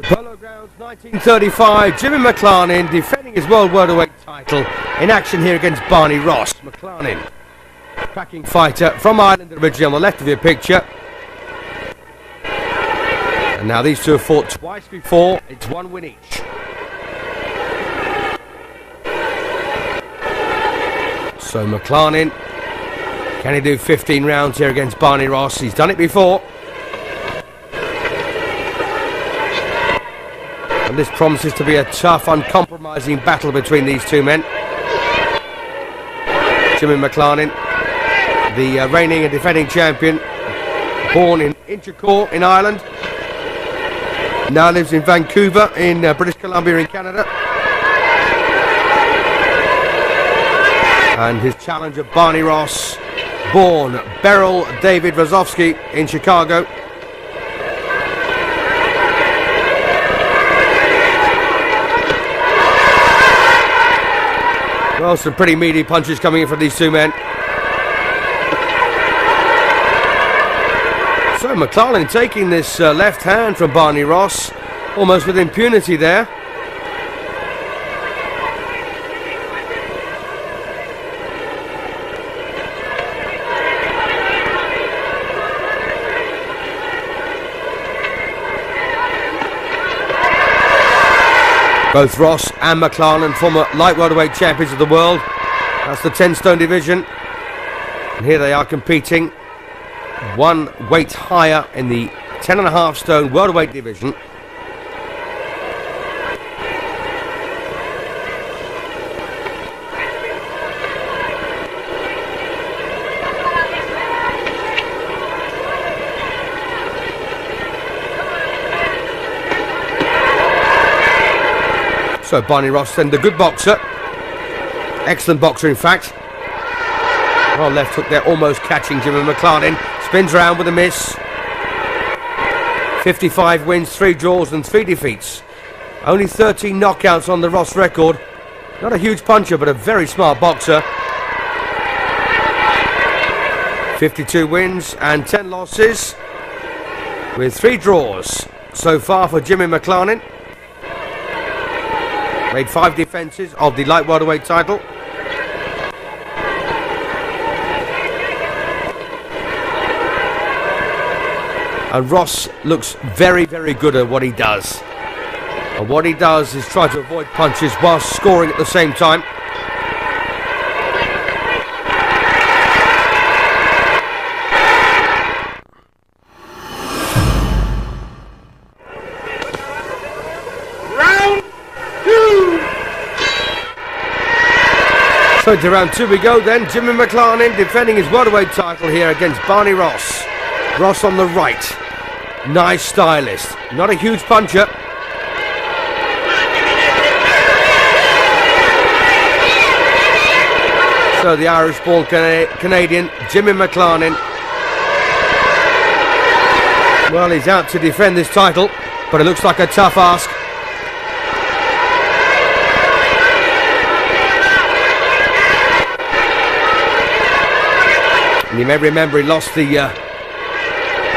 Polo Grounds 1935, Jimmy McLarnin defending his World Welterweight title in action here against Barney Ross. McLarnin, cracking fighter from Ireland originally on the left of your picture. And now these two have fought twice before, it's one win each. So McLarnin, can he do 15 rounds here against Barney Ross? He's done it before. And this promises to be a tough, uncompromising battle between these two men. Jimmy McLarnin, the reigning and defending champion, born in Inchicore in Ireland, now lives in Vancouver in British Columbia in Canada. And his challenger Barney Ross, born Beryl David Rozovsky in Chicago. Well, some pretty meaty punches coming in from these two men. So McLarnin taking this left hand from Barney Ross, almost with impunity there. Both Ross and McLarnin, former light welterweight champions of the world. That's the 10-stone division. And here they are competing one weight higher in the 10.5 stone welterweight division. So Barney Ross then, the good boxer, excellent boxer in fact. Well, left hook there, almost catching Jimmy McLarnin. Spins around with a miss. 55 wins, 3 draws and 3 defeats. Only 13 knockouts on the Ross record. Not a huge puncher, but a very smart boxer. 52 wins and 10 losses, with 3 draws so far for Jimmy McLarnin. Made 5 defences of the light welterweight title. And Ross looks very, very good at what he does. And what he does is try to avoid punches whilst scoring at the same time. So to round 2 we go then. Jimmy McLarnin defending his welterweight title here against Barney Ross. Ross on the right. Nice stylist. Not a huge puncher. So the Irish-born Canadian Jimmy McLarnin. Well, he's out to defend this title, but it looks like a tough ask. And you may remember he lost the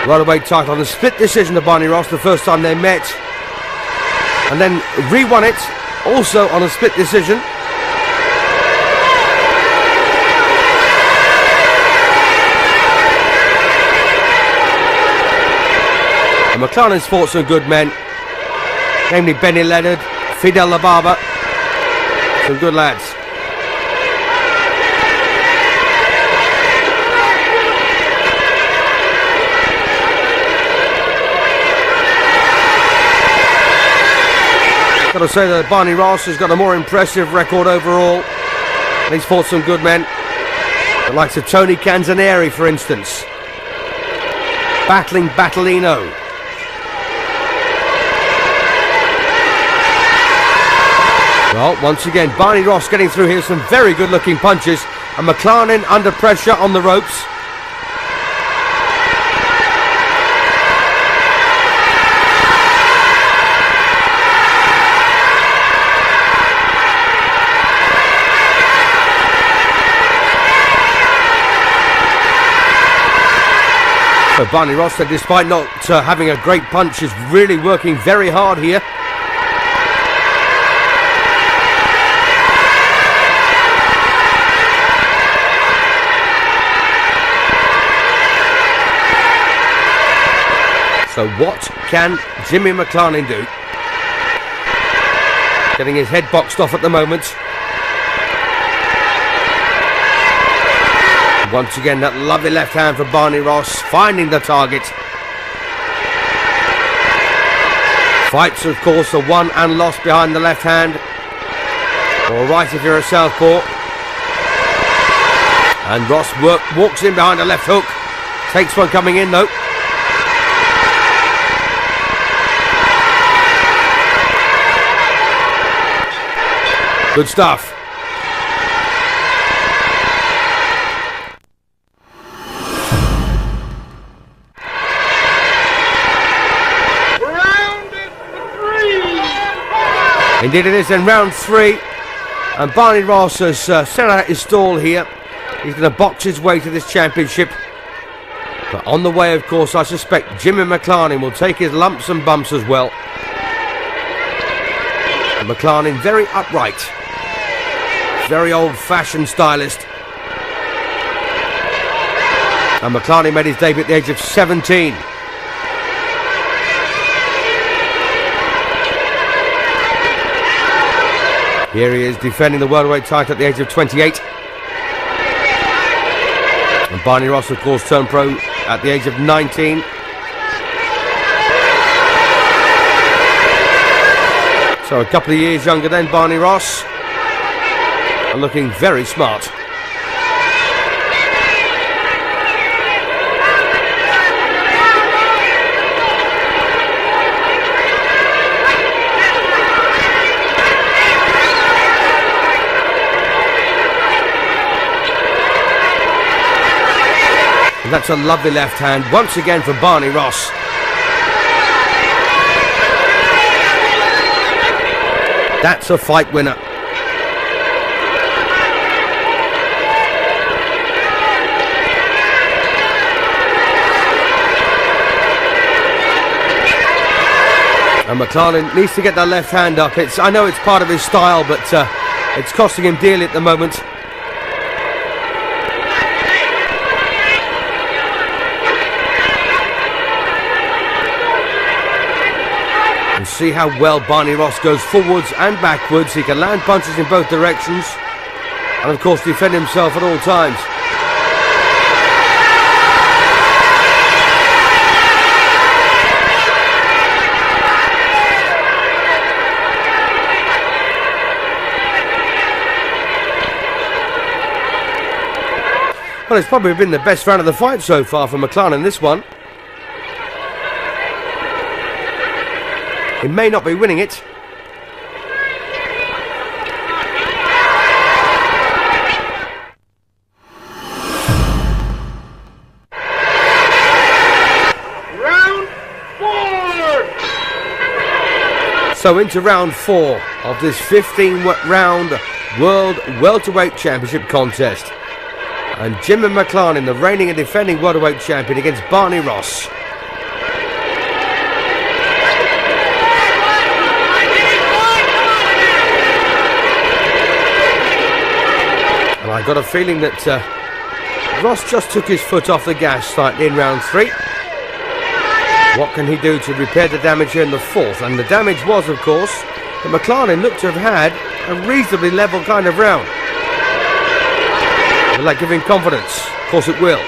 welterweight title on a split decision to Barney Ross the first time they met, and then re-won it also on a split decision. And McLarnin's fought some good men, namely Benny Leonard, Fidel Lababa, some good lads. Got to say that Barney Ross has got a more impressive record overall. And he's fought some good men. The likes of Tony Canzanieri, for instance. Battling Battalino. Well, once again, Barney Ross getting through here. Some very good looking punches. And McLarnin under pressure on the ropes. So Barney Ross, despite not having a great punch, is really working very hard here. So what can Jimmy McLarnin do? Getting his head boxed off at the moment. Once again, that lovely left hand for Barney Ross, finding the target. Fights, of course, are won and lost behind the left hand. All right if you're a southpaw. And Ross walks in behind a left hook. Takes one coming in, though. Good stuff. Indeed it is in round 3, and Barney Ross has set out his stall here. He's going to box his way to this championship. But on the way, of course, I suspect Jimmy McLarnin will take his lumps and bumps as well. And McLarnin very upright, very old-fashioned stylist. And McLarnin made his debut at the age of 17. Here he is defending the welterweight title at the age of 28. And Barney Ross, of course, turned pro at the age of 19. So a couple of years younger than Barney Ross. And looking very smart. And that's a lovely left hand once again for Barney Ross. That's a fight winner. And McLarnin needs to get that left hand up. I know it's part of his style, but it's costing him dearly at the moment. See how well Barney Ross goes forwards and backwards. He can land punches in both directions and of course defend himself at all times. Well, it's probably been the best round of the fight so far for McLarnin, this one. He may not be winning it. Round 4. So into round 4 of this 15-round World Welterweight Championship contest. And Jimmy McLarnin, the reigning and defending welterweight champion, against Barney Ross. I've got a feeling that Ross just took his foot off the gas slightly in round 3. What can he do to repair the damage here in the 4th? And the damage was, of course, that McLarnin looked to have had a reasonably level kind of round. Will that give him confidence? Of course it will.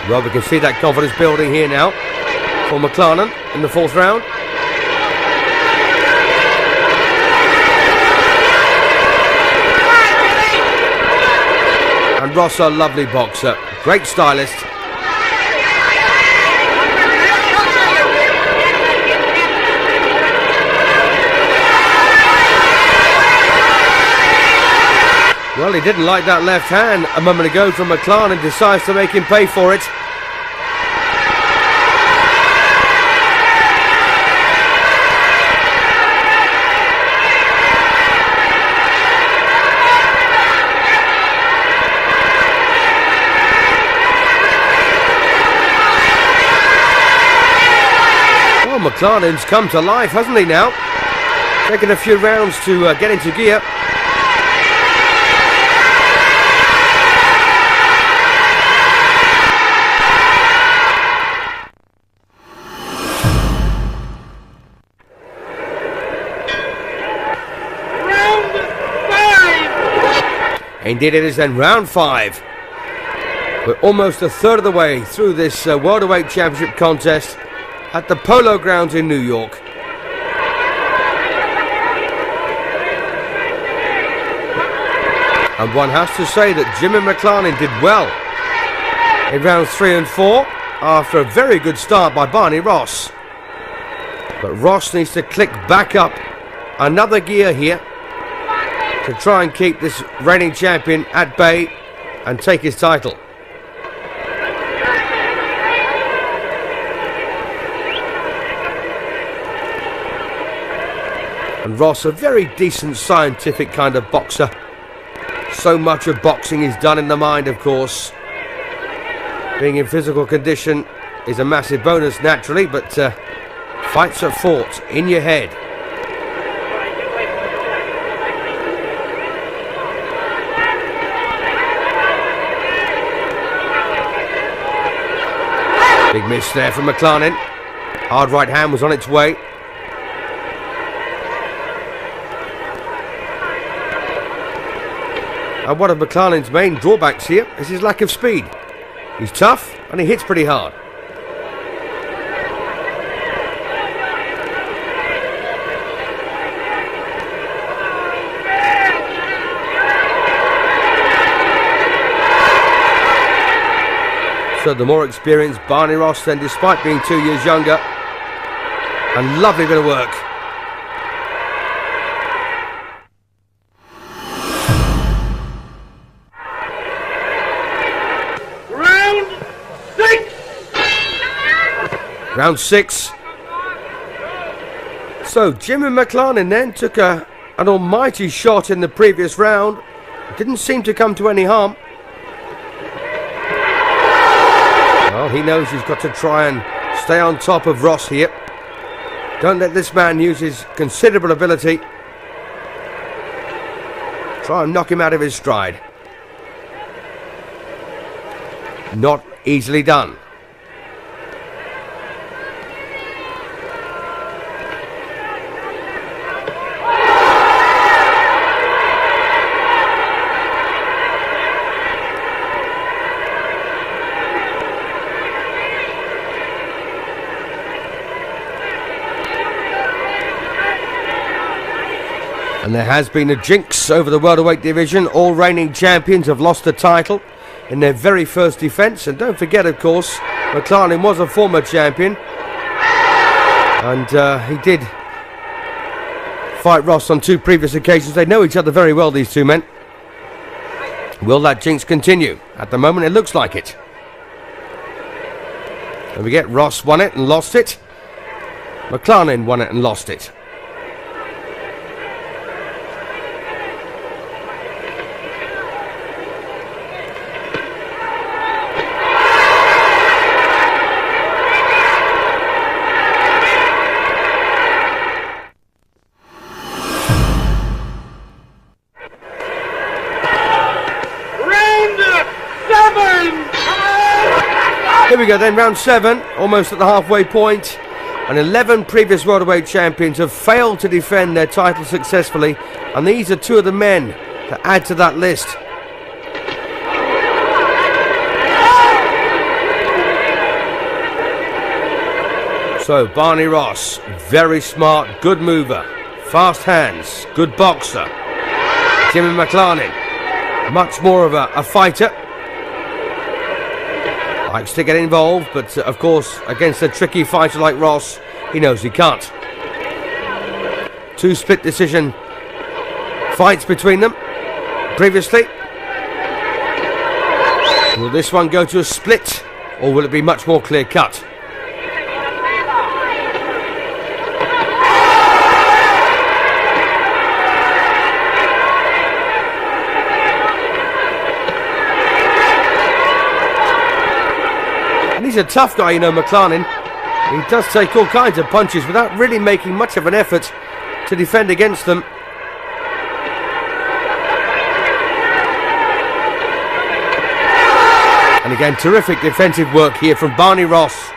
Well, we can see that confidence building here now. for McLarnin in the 4th round. And Ross, a lovely boxer, great stylist. Well, he didn't like that left hand a moment ago from McLarnin, decides to make him pay for it. Well, McLarnin's come to life, hasn't he now? Taking a few rounds to get into gear. Indeed it is then, round 5. We're almost a third of the way through this Worldweight Championship contest at the Polo Grounds in New York. And one has to say that Jimmy McLarnin did well in rounds 3 and 4 after a very good start by Barney Ross. But Ross needs to click back up another gear here to try and keep this reigning champion at bay and take his title. And Ross, a very decent scientific kind of boxer. So much of boxing is done in the mind, of course. Being in physical condition is a massive bonus naturally, but fights are fought in your head. Big miss there from McLarnin. Hard right hand was on its way. And one of McLarnin's main drawbacks here is his lack of speed. He's tough and he hits pretty hard. So the more experienced Barney Ross then, despite being 2 years younger. And lovely bit of work. Round 6. So Jimmy McLarnin then took an almighty shot in the previous round. Didn't seem to come to any harm. Well, he knows he's got to try and stay on top of Ross here. Don't let this man use his considerable ability. Try and knock him out of his stride. Not easily done. And there has been a jinx over the welterweight division. All reigning champions have lost the title in their very first defence. And don't forget, of course, McLarnin was a former champion. And he did fight Ross on 2 previous occasions. They know each other very well, these 2 men. Will that jinx continue? At the moment, it looks like it. And we get Ross won it and lost it. McLarnin won it and lost it. Here we go then, round 7, almost at the halfway point. And 11 previous welterweight champions have failed to defend their title successfully. And these are 2 of the men to add to that list. So Barney Ross, very smart, good mover, fast hands, good boxer. Jimmy McLarnin, much more of a fighter. Likes to get involved, but of course, against a tricky fighter like Ross, he knows he can't. 2 split decision fights between them previously. Will this one go to a split, or will it be much more clear cut? And he's a tough guy, you know, McLarnin. He does take all kinds of punches without really making much of an effort to defend against them. And again, terrific defensive work here from Barney Ross.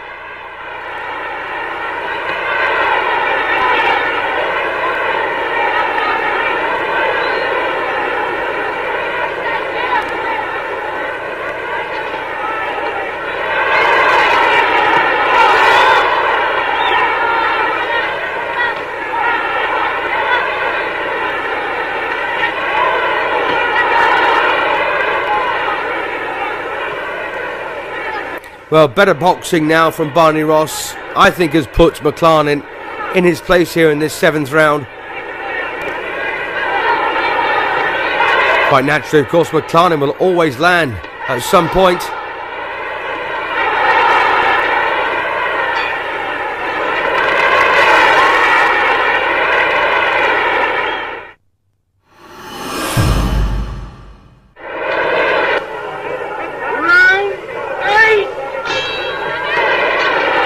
Well, better boxing now from Barney Ross, I think, has put McLarnin in his place here in this 7th round. Quite naturally, of course, McLarnin will always land at some point.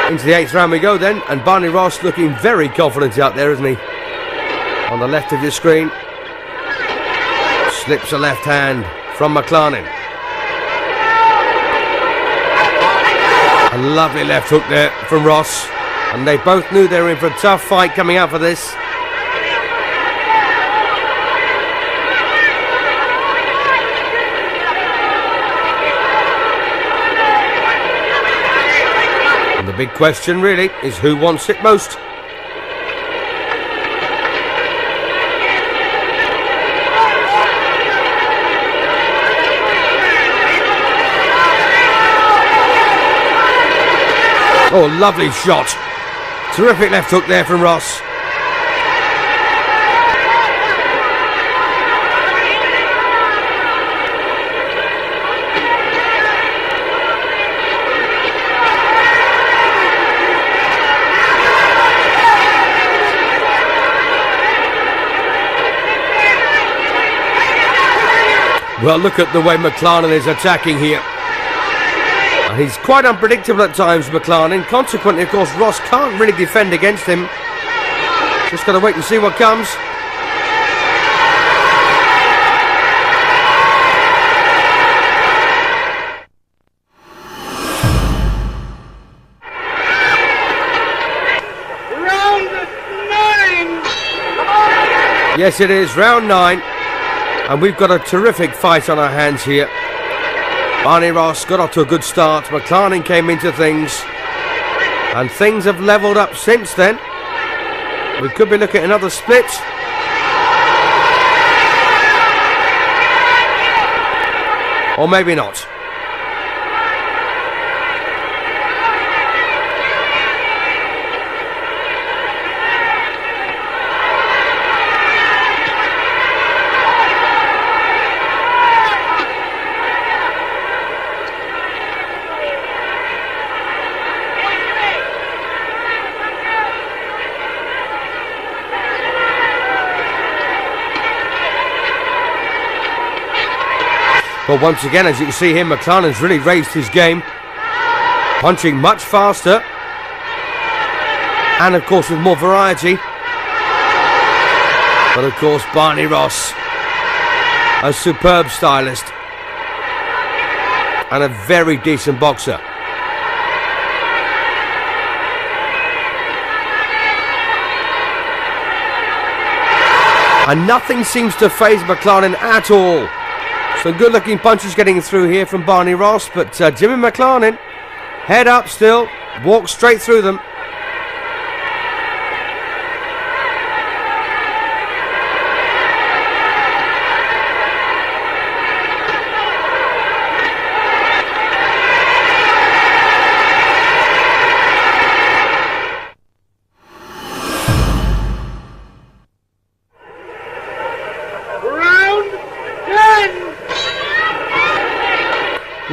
Into the 8th round we go then, and Barney Ross looking very confident out there, isn't he? On the left of your screen. Slips a left hand from McLarnin. A lovely left hook there from Ross. And they both knew they were in for a tough fight coming out for this. The big question really is who wants it most. Oh, lovely shot. Terrific left hook there from Ross. Well, look at the way McLarnin is attacking here. And he's quite unpredictable at times, McLarnin. Consequently, of course, Ross can't really defend against him. Just got to wait and see what comes. Round 9! Yes, it is, round 9. And we've got a terrific fight on our hands here. Barney Ross got off to a good start. McLarnin came into things. And things have levelled up since then. We could be looking at another split. Or maybe not. But once again, as you can see here, McLarnin's really raised his game. Punching much faster. And of course with more variety. But of course Barney Ross, a superb stylist. And a very decent boxer. And nothing seems to faze McLarnin at all. Some good looking punches getting through here from Barney Ross, but Jimmy McLarnin, head up still, walks straight through them.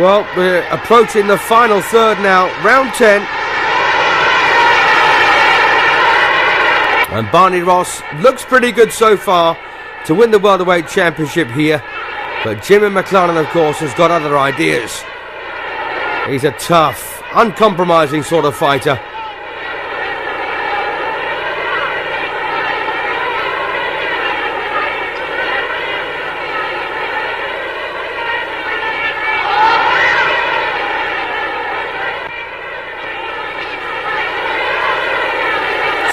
Well, we're approaching the final third now, round 10. And Barney Ross looks pretty good so far to win the Welterweight Championship here. But Jimmy McLarnin, of course, has got other ideas. He's a tough, uncompromising sort of fighter.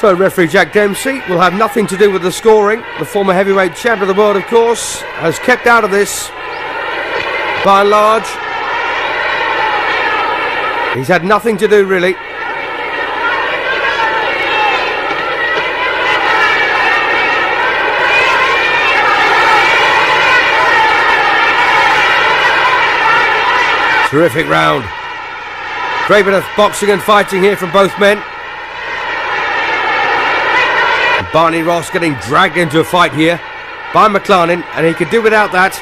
So referee Jack Dempsey will have nothing to do with the scoring. The former heavyweight champion of the world, of course, has kept out of this by and large. He's had nothing to do, really. Terrific round. Great bit of boxing and fighting here from both men. Barney Ross getting dragged into a fight here by McLarnin, and he could do without that.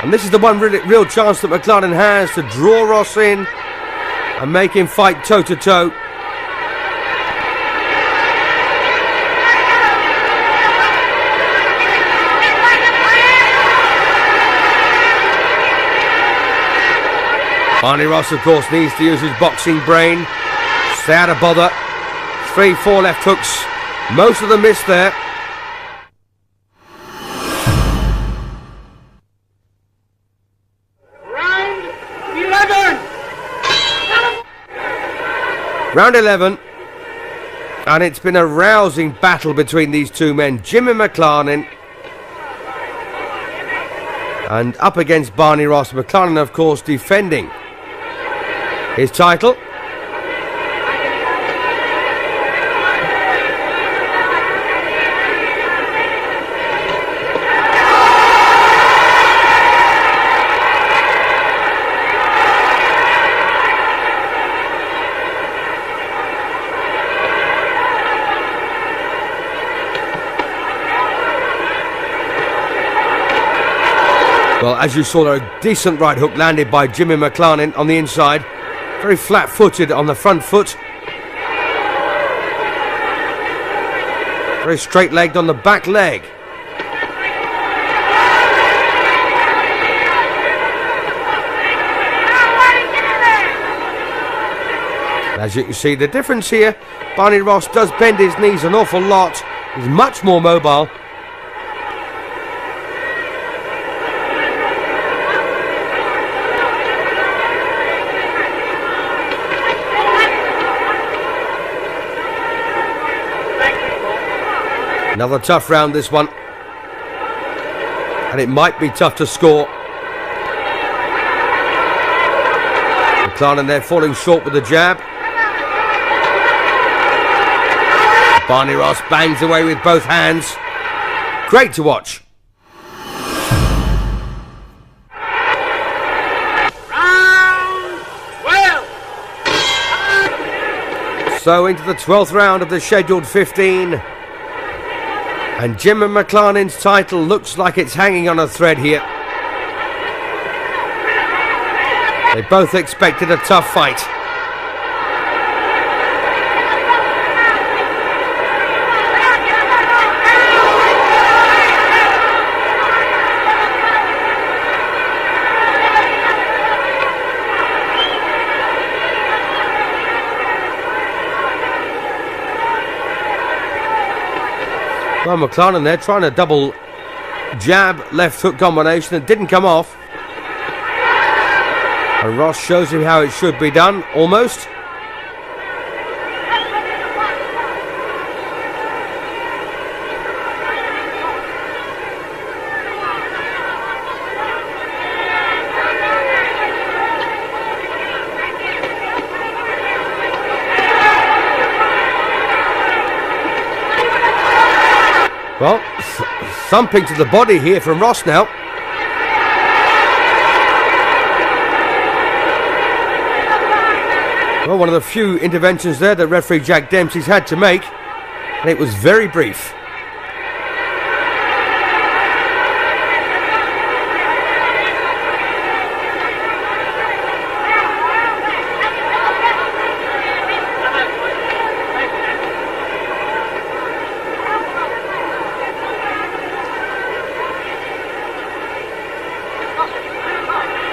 And this is the one real chance that McLarnin has to draw Ross in and make him fight toe to toe. Barney Ross, of course, needs to use his boxing brain. Stay out of bother. 3-4 left hooks. Most of them missed there. Round 11. Round 11. And it's been a rousing battle between these two men. Jimmy McLarnin and up against Barney Ross. McLarnin, of course, defending his title. Well, as you saw, a decent right hook landed by Jimmy McLarnin on the inside. Very flat-footed on the front foot. Very straight-legged on the back leg. As you can see, the difference here, Barney Ross does bend his knees an awful lot. He's much more mobile. Another tough round, this one. And it might be tough to score. McLarnin there falling short with the jab. Barney Ross bangs away with both hands. Great to watch. Round 12. So into the 12th round of the scheduled 15. And Jimmy McLarnin's title looks like it's hanging on a thread here. They both expected a tough fight. Well, McLarnin there trying a double jab left hook combination. It didn't come off. And Ross shows him how it should be done, almost. Well, thumping to the body here from Ross now. Well, one of the few interventions there that referee Jack Dempsey's had to make, and it was very brief.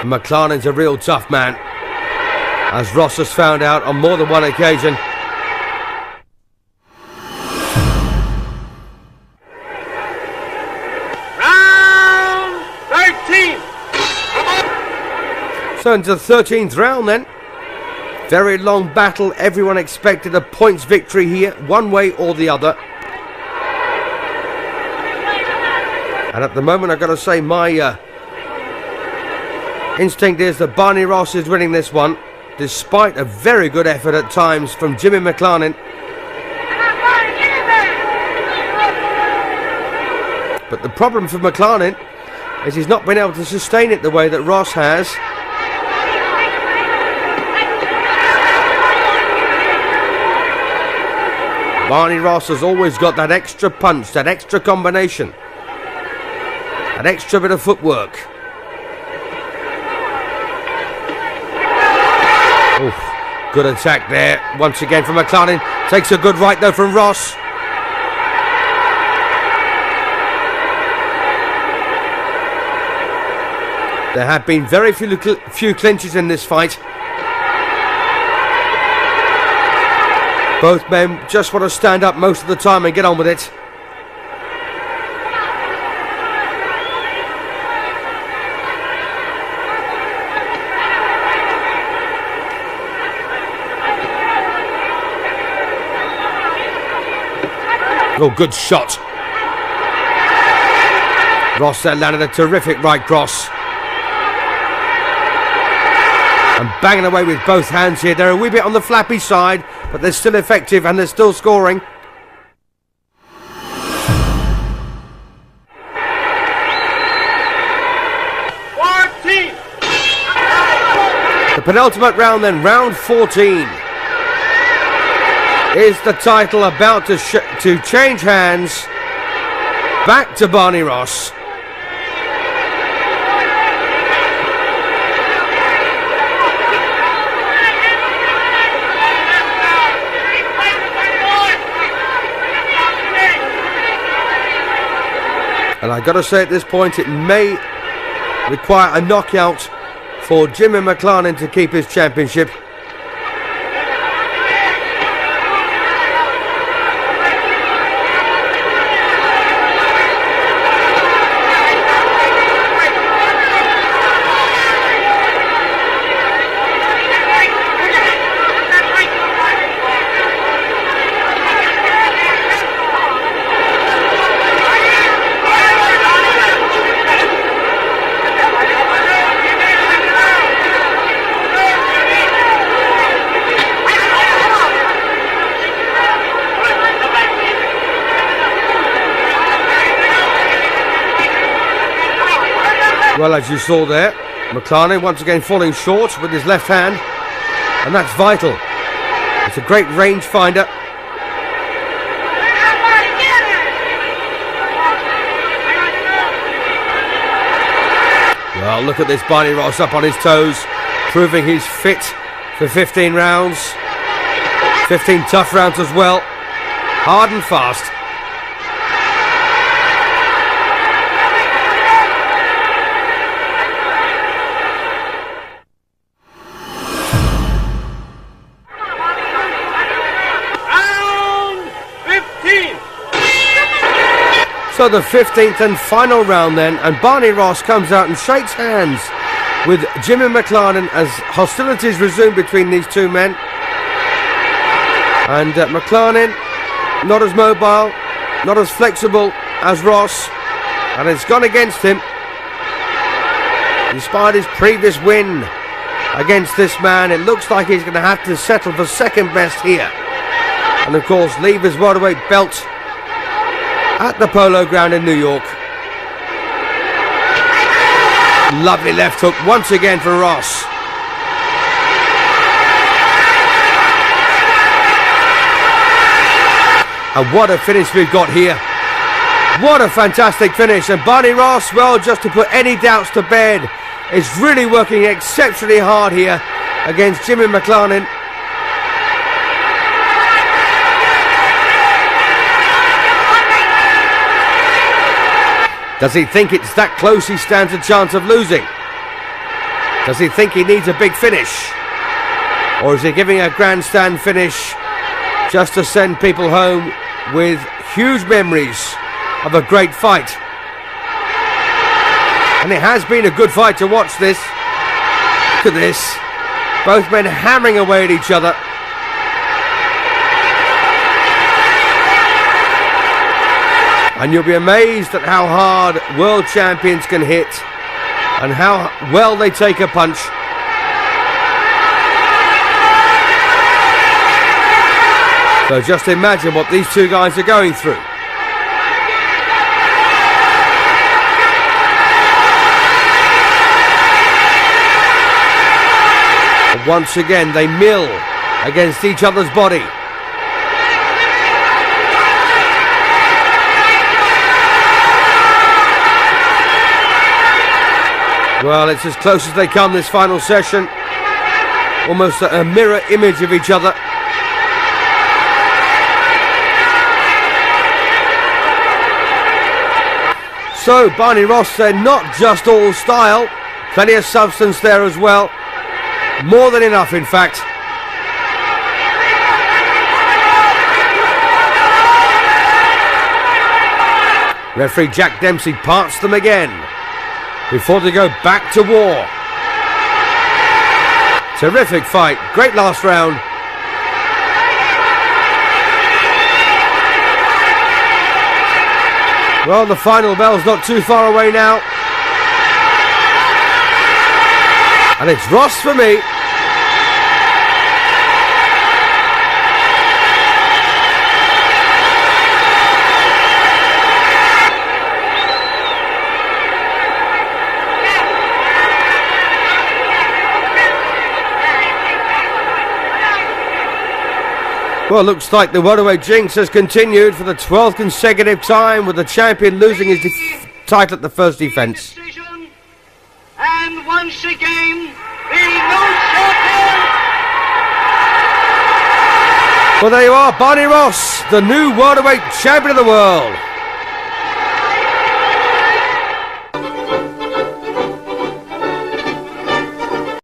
And McLarnin's a real tough man, as Ross has found out on more than one occasion. Round 13. So into the 13th round then. Very long battle. Everyone expected a points victory here, one way or the other. And at the moment, I've got to say, my instinct is that Barney Ross is winning this one, despite a very good effort at times from Jimmy McLarnin. But the problem for McLarnin is he's not been able to sustain it the way that Ross has. Barney Ross has always got that extra punch, that extra combination, that extra bit of footwork. Oof, good attack there once again from McLarnin. Takes a good right though from Ross. There have been very few clinches in this fight. Both men just want to stand up most of the time and get on with it. Oh, good shot. Ross there landed a terrific right cross. And banging away with both hands here. They're a wee bit on the flappy side, but they're still effective and they're still scoring. The penultimate round then, round 14. Is the title about to change hands back to Barney Ross? And I've got to say at this point, it may require a knockout for Jimmy McLarnin to keep his championship. Well, as you saw there, McLarnin once again falling short with his left hand, and that's vital. It's a great range finder. Well, look at this Barney Ross up on his toes, proving he's fit for 15 rounds. 15 tough rounds as well, hard and fast. So the 15th and final round then, and Barney Ross comes out and shakes hands with Jimmy McLarnin as hostilities resume between these two men. And McLarnin, not as mobile, not as flexible as Ross, and it's gone against him. Despite his previous win against this man, it looks like he's going to have to settle for second best here. And of course, leave his welterweight belt at the Polo Ground in New York. Lovely left hook once again for Ross. And what a finish we've got here. What a fantastic finish. And Barney Ross, well, just to put any doubts to bed, is really working exceptionally hard here against Jimmy McLarnin. Does he think it's that close he stands a chance of losing? Does he think he needs a big finish? Or is he giving a grandstand finish just to send people home with huge memories of a great fight? And it has been a good fight to watch this. Look at this. Both men hammering away at each other. And you'll be amazed at how hard world champions can hit and how well they take a punch. So just imagine what these two guys are going through. But once again, they mill against each other's body. Well, it's as close as they come this final session. Almost a mirror image of each other. So, Barney Ross said not just all style, plenty of substance there as well. More than enough, in fact. Referee Jack Dempsey parts them again before they go back to war. Terrific fight. Great last round. Well, the final bell's not too far away now. And it's Ross for me. Well, it looks like the welterweight jinx has continued for the 12th consecutive time, with the champion losing his title at the first defence. And once again, the new champion. Well, there you are, Barney Ross, the new welterweight champion of the world.